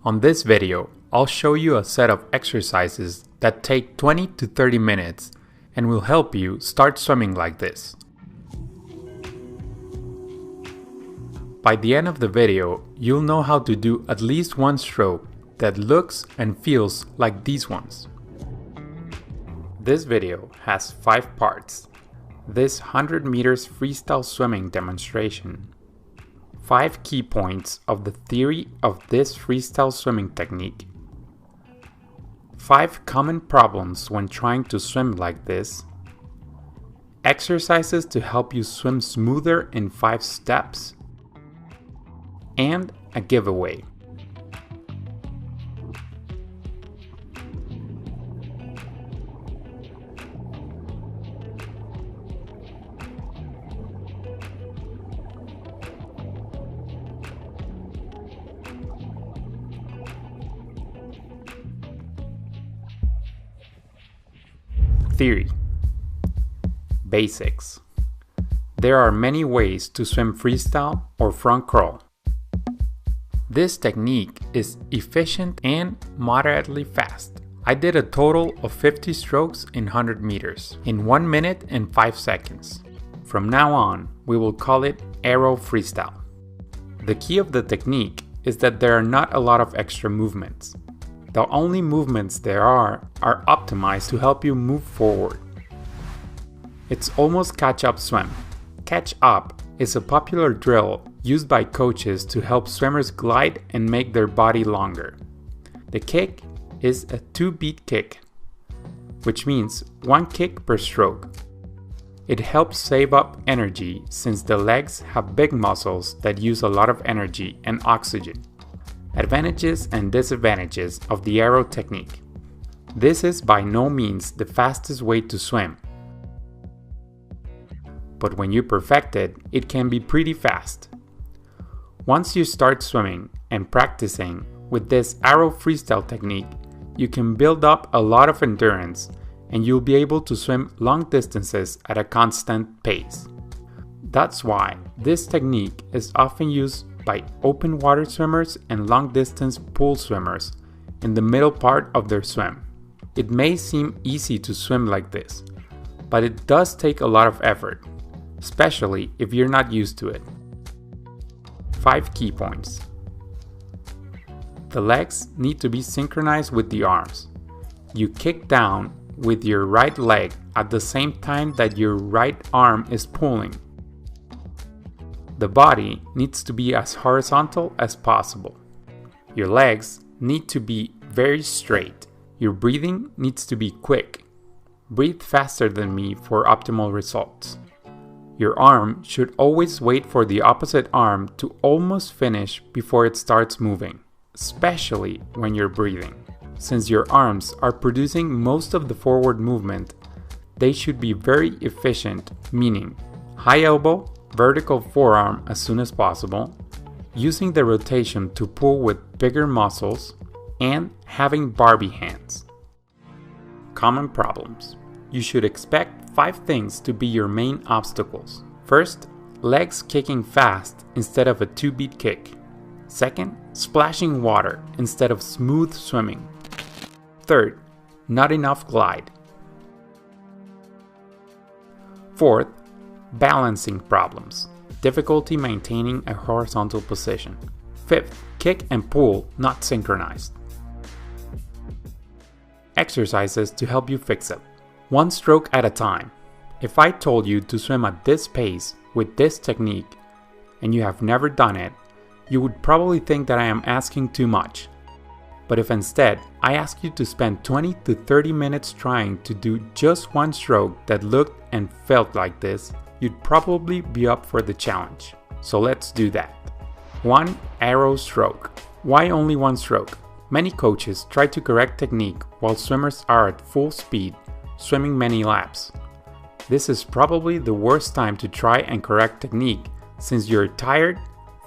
On this video, I'll show you a set of exercises that take 20 to 30 minutes and will help you start swimming like this. By the end of the video, you'll know how to do at least one stroke that looks and feels like these ones. This video has 5 parts. This 100 meters freestyle swimming demonstration, 5 key points of the theory of this freestyle swimming technique, 5 common problems when trying to swim like this, exercises to help you swim smoother in 5 steps, and a giveaway. Theory. Basics. There are many ways to swim freestyle or front crawl. This technique is efficient and moderately fast. I did a total of 50 strokes in 100 meters in 1 minute and 5 seconds. From now on, we will call it aero freestyle. The key of the technique is that there are not a lot of extra movements. The only movements there are optimized to help you move forward. It's almost catch-up swim. Catch-up is a popular drill used by coaches to help swimmers glide and make their body longer. The kick is a 2-beat kick, which means 1 kick per stroke. It helps save up energy since the legs have big muscles that use a lot of energy and oxygen. Advantages and disadvantages of the aero technique. This is by no means the fastest way to swim. But when you perfect it, it can be pretty fast. Once you start swimming and practicing with this aero freestyle technique, you can build up a lot of endurance and you'll be able to swim long distances at a constant pace. That's why this technique is often used by open water swimmers and long distance pool swimmers in the middle part of their swim. It may seem easy to swim like this, but it does take a lot of effort, especially if you're not used to it. 5 key points. The legs need to be synchronized with the arms. You kick down with your right leg at the same time that your right arm is pulling. The body needs to be as horizontal as possible. Your legs need to be very straight. Your breathing needs to be quick. Breathe faster than me for optimal results. Your arm should always wait for the opposite arm to almost finish before it starts moving, especially when you're breathing. Since your arms are producing most of the forward movement, they should be very efficient, meaning high elbow, vertical forearm as soon as possible, using the rotation to pull with bigger muscles, and having Barbie hands. Common problems. You should expect 5 things to be your main obstacles. First, legs kicking fast instead of a 2-beat kick. Second, splashing water instead of smooth swimming. Third, not enough glide. Fourth, balancing problems, difficulty maintaining a horizontal position. Fifth, kick and pull not synchronized. Exercises to help you fix it. 1 stroke at a time. If I told you to swim at this pace with this technique and you have never done it, you would probably think that I am asking too much. But if instead I ask you to spend 20 to 30 minutes trying to do just 1 stroke that looked and felt like this, you'd probably be up for the challenge. So let's do that. 1 aero stroke. Why only 1 stroke? Many coaches try to correct technique while swimmers are at full speed, swimming many laps. This is probably the worst time to try and correct technique since you're tired,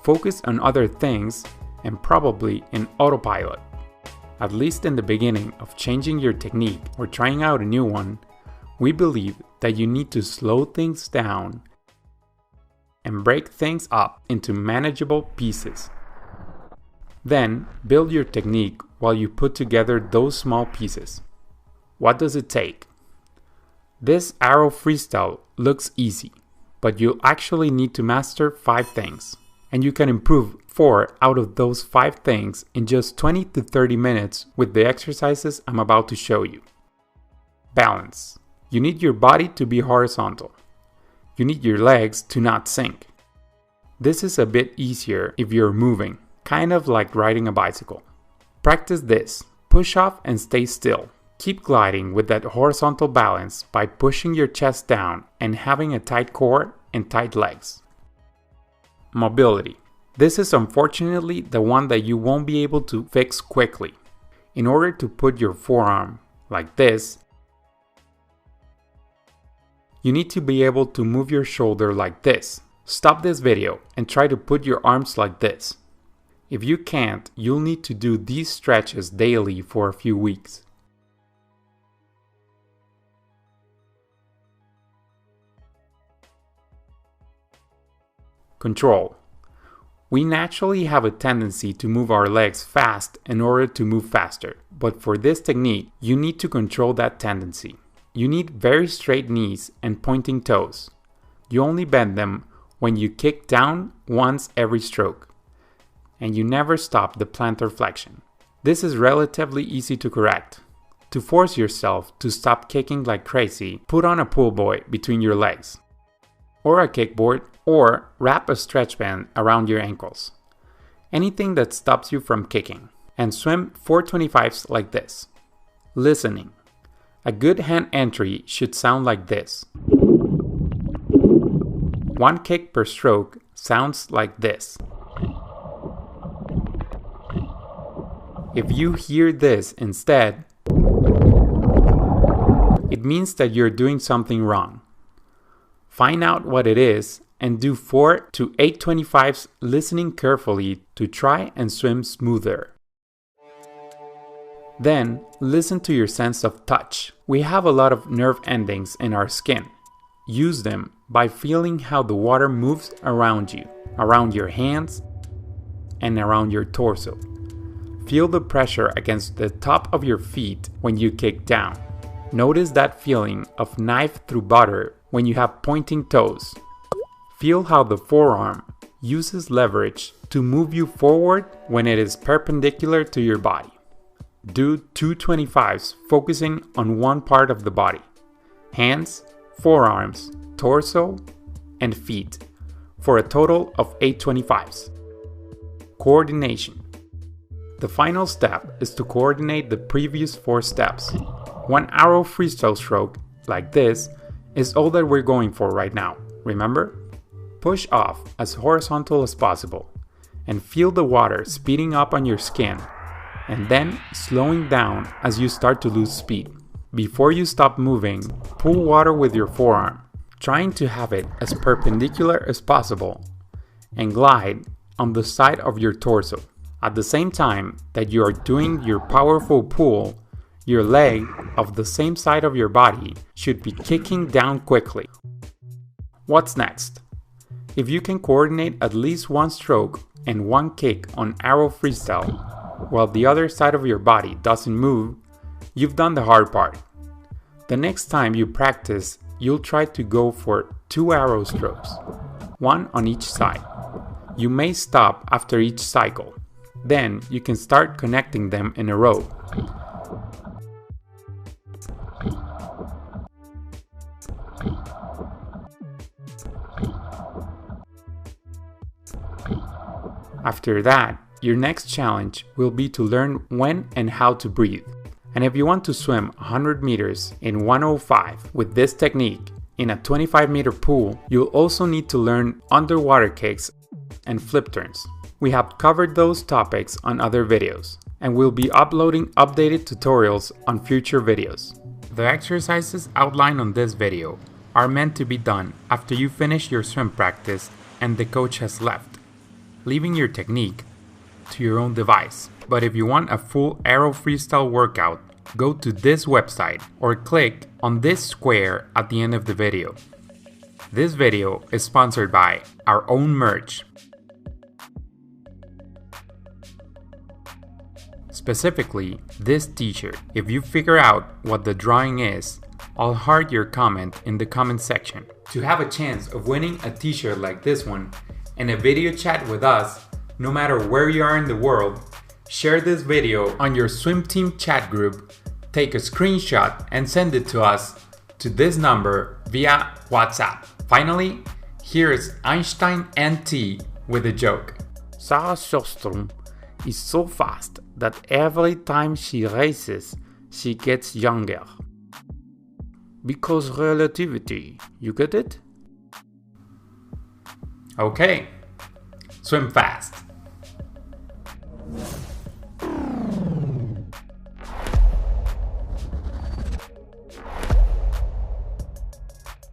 focused on other things, and probably in autopilot. At least in the beginning of changing your technique or trying out a new one, we believe that you need to slow things down and break things up into manageable pieces. Then build your technique while you put together those small pieces. What does it take? This arrow freestyle looks easy, but you'll actually need to master 5 things, and you can improve 4 out of those 5 things in just 20 to 30 minutes with the exercises I'm about to show you. Balance. You need your body to be horizontal. You need your legs to not sink. This is a bit easier if you're moving, kind of like riding a bicycle. Practice this. Push off and stay still. Keep gliding with that horizontal balance by pushing your chest down and having a tight core and tight legs. Mobility. This is unfortunately the one that you won't be able to fix quickly. In order to put your forearm like this, you need to be able to move your shoulder like this. Stop this video and try to put your arms like this. If you can't, you'll need to do these stretches daily for a few weeks. Control. We naturally have a tendency to move our legs fast in order to move faster, but for this technique, you need to control that tendency. You need very straight knees and pointing toes. You only bend them when you kick down once every stroke, and you never stop the plantar flexion. This is relatively easy to correct. To force yourself to stop kicking like crazy, put on a pull buoy between your legs, or a kickboard, or wrap a stretch band around your ankles. Anything that stops you from kicking, and swim 425s like this. Listening. A good hand entry should sound like this. 1 kick per stroke sounds like this. If you hear this instead, it means that you're doing something wrong. Find out what it is and do 4 to 825s listening carefully to try and swim smoother. Then, listen to your sense of touch. We have a lot of nerve endings in our skin. Use them by feeling how the water moves around you, around your hands, and around your torso. Feel the pressure against the top of your feet when you kick down. Notice that feeling of knife through butter when you have pointing toes. Feel how the forearm uses leverage to move you forward when it is perpendicular to your body. Do 225s focusing on one part of the body. Hands, forearms, torso, and feet for a total of 825s. Coordination. The final step is to coordinate the previous 4 steps. 1 arrow freestyle stroke, like this, is all that we're going for right now, remember? Push off as horizontal as possible and feel the water speeding up on your skin and then slowing down as you start to lose speed. Before you stop moving, pull water with your forearm, trying to have it as perpendicular as possible, and glide on the side of your torso. At the same time that you are doing your powerful pull, your leg of the same side of your body should be kicking down quickly. What's next? If you can coordinate at least 1 stroke and 1 kick on arrow freestyle, while the other side of your body doesn't move, you've done the hard part. The next time you practice, you'll try to go for 2 arrow strokes, 1 on each side. You may stop after each cycle. Then you can start connecting them in a row. After that, your next challenge will be to learn when and how to breathe. And if you want to swim 100 meters in 1:05 with this technique in a 25-meter pool, you'll also need to learn underwater kicks and flip turns. We have covered those topics on other videos, and we'll be uploading updated tutorials on future videos. The exercises outlined on this video are meant to be done after you finish your swim practice and the coach has left, leaving your technique to your own device. But if you want a full arrow freestyle workout, go to this website or click on this square at the end of the video. This video is sponsored by our own merch. specifically this t-shirt. If you figure out what the drawing is, I'll heart your comment in the comment section. To have a chance of winning a t-shirt like this one and a video chat with us, no matter where you are in the world, share this video on your swim team chat group, take a screenshot and send it to us to this number via WhatsApp. Finally, here's Einstein NT with a joke. Sarah Sjöström is so fast that every time she races, she gets younger. Because relativity, you get it? Okay, swim fast.